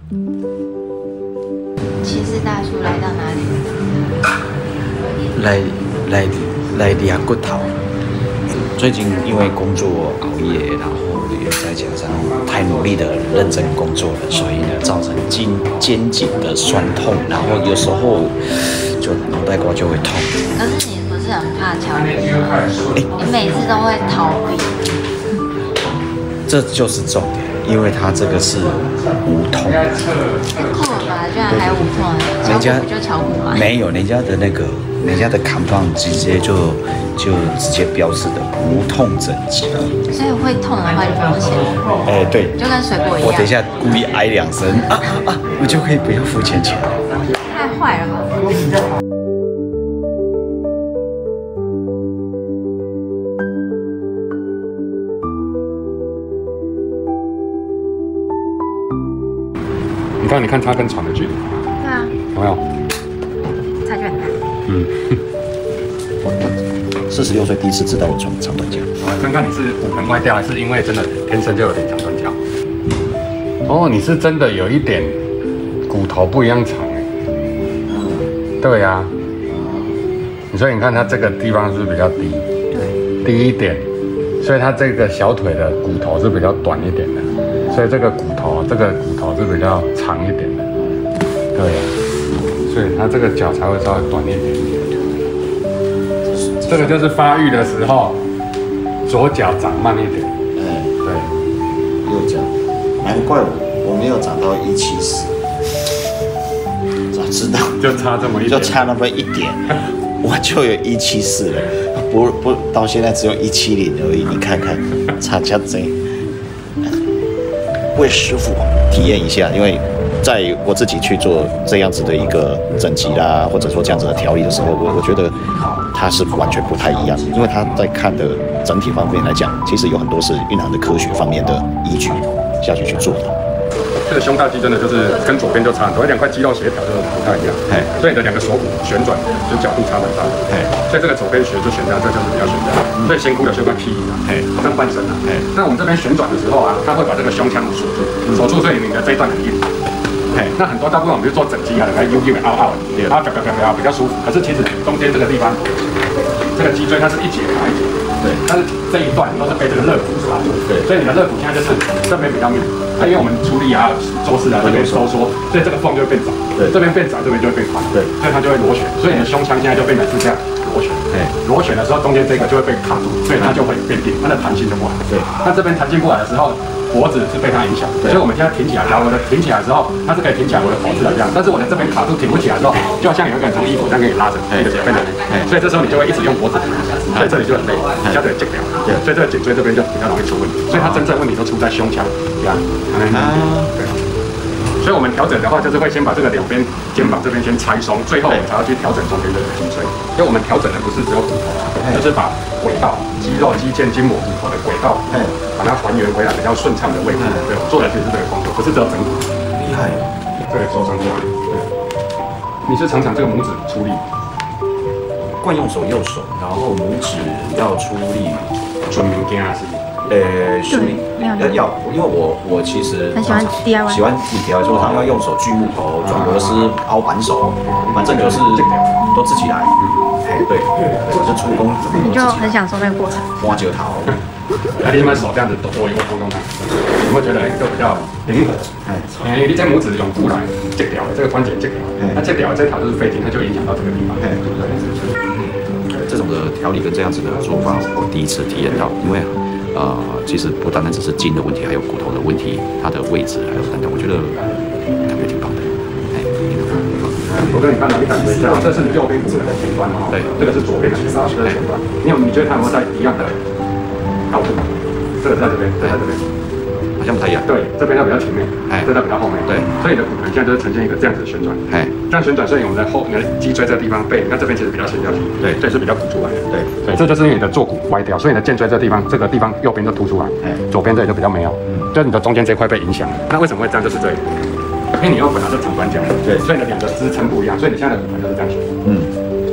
骑士大叔来到哪里？来量骨头。最近因为工作熬夜，然后又再加上太努力的认真工作了，所以呢造成肩颈的酸痛，然后有时候就脑袋瓜就会痛。可是你不是很怕乔伊吗？你每次都会逃避。这就是重点，因为它这个是无痛的。酷了吧？居然还有无痛的？人家不就乔布吗？没有，人家的扛棒直接就直接标示的无痛整脊。所以会痛的话就不用钱。哎，对，就跟水果一样。我等一下故意挨2声我就可以不要付钱了。太坏了吧！你看它跟床的距离，对啊，有没有？差距很大。46岁第一次知道我长短脚。看看你是骨盆歪掉，还是因为真的天生就有点长短脚？哦，你是真的有一点骨头不一样长哎。对呀。所以你看它这个地方是不是比较低？对，低一点，所以它这个小腿的骨头是比较短一点的。所以这个骨头是比较长一点的，对，所以它这个脚才会稍微短一点。这个就是发育的时候，左脚长慢一点。对，右脚，难怪我没有长到170，早知道就差这么一点，就差那么一点，我就有174了，不到现在只有170而已，你看看，差这贼。为师傅体验一下，因为在我自己去做这样子的一个整脊啦，或者说这样子的调理的时候，我觉得它是完全不太一样，因为它在看的整体方面来讲，其实有很多是蕴含的科学方面的依据下去做的。这个胸大肌真的就是跟左边就差很多，2块肌肉协调就不太一样。所以你的2个锁骨旋转就是角度差很大。所以这个左边旋就旋这样，这就是比较旋这样。所以先骨的就会劈啊，好像半身啊。那我们这边旋转的时候啊，它会把这个胸腔锁住，所以你的这一段很硬。那很多大部分我们就做整肌啊，来悠悠的凹凹，比较舒服。可是其实中间这个地方，这个脊椎它是一节卡一节。对，但是这一段都是被这个肋骨卡住。对，所以你的肋骨现在就是这边比较密。因为我们处理啊、做事啊，这边收缩，所以这个缝就会变窄。对，这边变窄，这边就会变宽。对，所以它就会螺旋，所以你的胸腔现在就变成是这样螺旋。螺旋的时候，中间这个就会被卡住，所以它就会变硬，它的弹性就不好。对，那这边弹性不好的时候，脖子是被它影响。所以我们现在挺起来，假如我的挺起来的时候，它是可以挺起来我的脖子的这样，但是我的这边卡住挺不起来的时候，就好像有一个人从衣服这样给你拉着，一个结变成，所以这时候你就会一直用脖子挺一下，所以这里就很累，一下就紧掉。对，所以这个颈椎这边就比较容易出问题，所以它真正问题都出在胸腔。这样，对。所以我们调整的话，就是会先把这个两边肩膀这边先拆松，最后我们才要去调整中间的脊椎。因为我们调整的不是只有骨头啊，就是把轨道、肌肉、肌腱、筋膜、骨头的轨道，把它还原回来比较顺畅的位置。对，我做的其实是这个工作，不是只有整骨。厉害，这个收上过来。对，你是常常这个拇指出力，惯用手右手，然后拇指要出力，准物件是。处理要，因为我其实很喜欢 DIY， 喜欢自己 DIY，所以我常常要用手锯木头、转螺丝、凹扳手，反正就是都自己来。对，我是出工，你就很享受那个过程。挖石头，你这边手这样子抖一个动它，有没有觉得就比较灵活？你这拇指用布来截掉，这个关节截掉，那截掉这条就是废筋，它就影响到这个地方。这种的调理跟这样子的做法，我第一次体验到，因为。其实不单单只是筋的问题，还有骨头的问题，它的位置还有等等，我觉得感觉挺棒的。我跟你看到你感觉一下，这是你右边骨的前端嘛？对，这个是左边的前端。你觉得它有没有在一样的高度？这个在这边，在这边，好像不太一样。对，这边要比较前面，这在比较后面。对，所以你的骨盆现在就是呈现一个这样子的旋转。这样旋转，所以我们的你的脊椎这个地方背，你看这边其实比较斜掉体，对，这是比较鼓出来的，对，这就是因为你的坐骨歪掉，所以你的肩椎这个地方右边就凸出来，左边这里就比较没有，就你的中间这块被影响了。那为什么会这样？就是这里，因为你又本来就长短脚，对，所以你的2个支撑不一样，所以你现在的骨盆就是这样旋，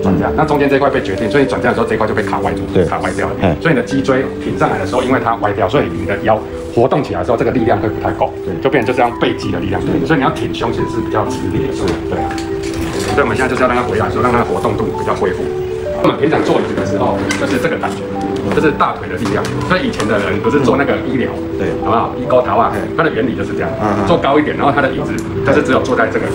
转这样。那中间这块被决定，所以你转这样的时候，这一块就被卡歪住，卡歪掉了。所以你的脊椎挺上来的时候，因为它歪掉，所以你的腰活动起来的时候，这个力量会不太够，就变成就是要背肌的力量。所以你要挺胸，其实是比较吃力的，是，对。所以我们现在就是要让它回来，说让它的活动度比较恢复。我们平常坐椅子的时候，就是这个感觉。就是大腿的力量，所以以前的人不是做那个医疗，对，好不好？医高头啊，它的原理就是这样，坐高一点，然后它的椅子就是只有坐在这个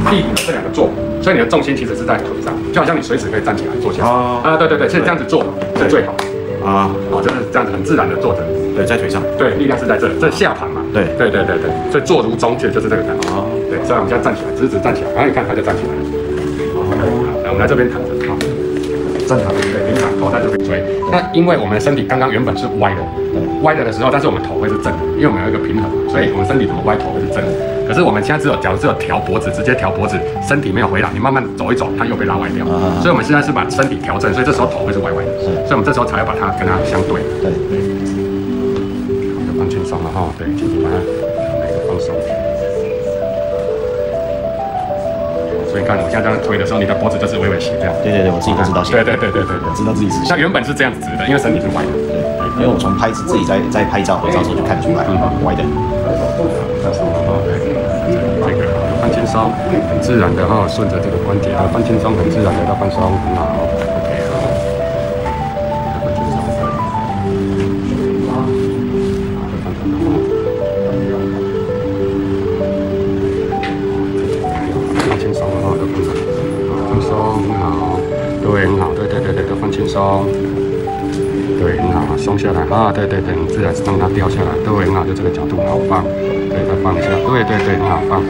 屁股的这两个坐，所以你的重心其实是在腿上，就好像你随时可以站起来坐下啊，对对对，其实这样子做是最好啊，就是这样子很自然的坐着，对，在腿上，对，力量是在这，这下盘嘛，对对对对对，所以坐如钟，其实就是这个感觉，对，所以我们现在站起来，直直站起来，然后你看它就站起来了，来，我们来这边躺着，好。正常，对，平常头在这边追。那因为我们的身体刚刚原本是歪的，歪的时候，但是我们头会是正的，因为我们有一个平衡，所以我们身体怎么歪，头会是正的。可是我们现在假如只有调脖子，直接调脖子，身体没有回来，你慢慢走一走，它又被拉歪掉。所以我们现在是把身体调正，所以这时候头会是歪歪的。所以我们这时候才要把它跟它相对。对，就放轻松了哈，对，轻轻把它每个放松。所以你看，我现在这样推的时候，你的脖子就是微微斜这样。对对对，我自己都知道斜。对对对对对，我知道自己是斜。那原本是这样子直的，因为身体是歪的。对，因为我从拍自己在拍照合照的时候就看出来，歪的。这个放轻松，很自然的哈，顺着这个关节放轻松，很自然的到放松，很好。OK， 好，放轻松。轻松哈，都放松，轻松很好，对，很好，对对对对，都放轻松，对，很好，松下来啊，对对对，你自然让它掉下来，对，很好，就这个角度好放，对，再放一下，对对对，很好放，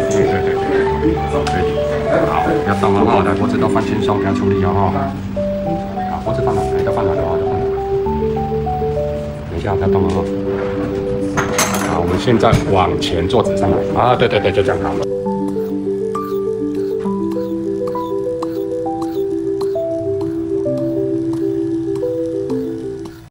对对对对，好，不要动了哈，来脖子都放轻松，不要出力哦哈，好，脖子放哪？来，都放哪的话就放哪，等一下不要动了哈。好，我们现在往前坐直上来啊，对对对，就这样好了。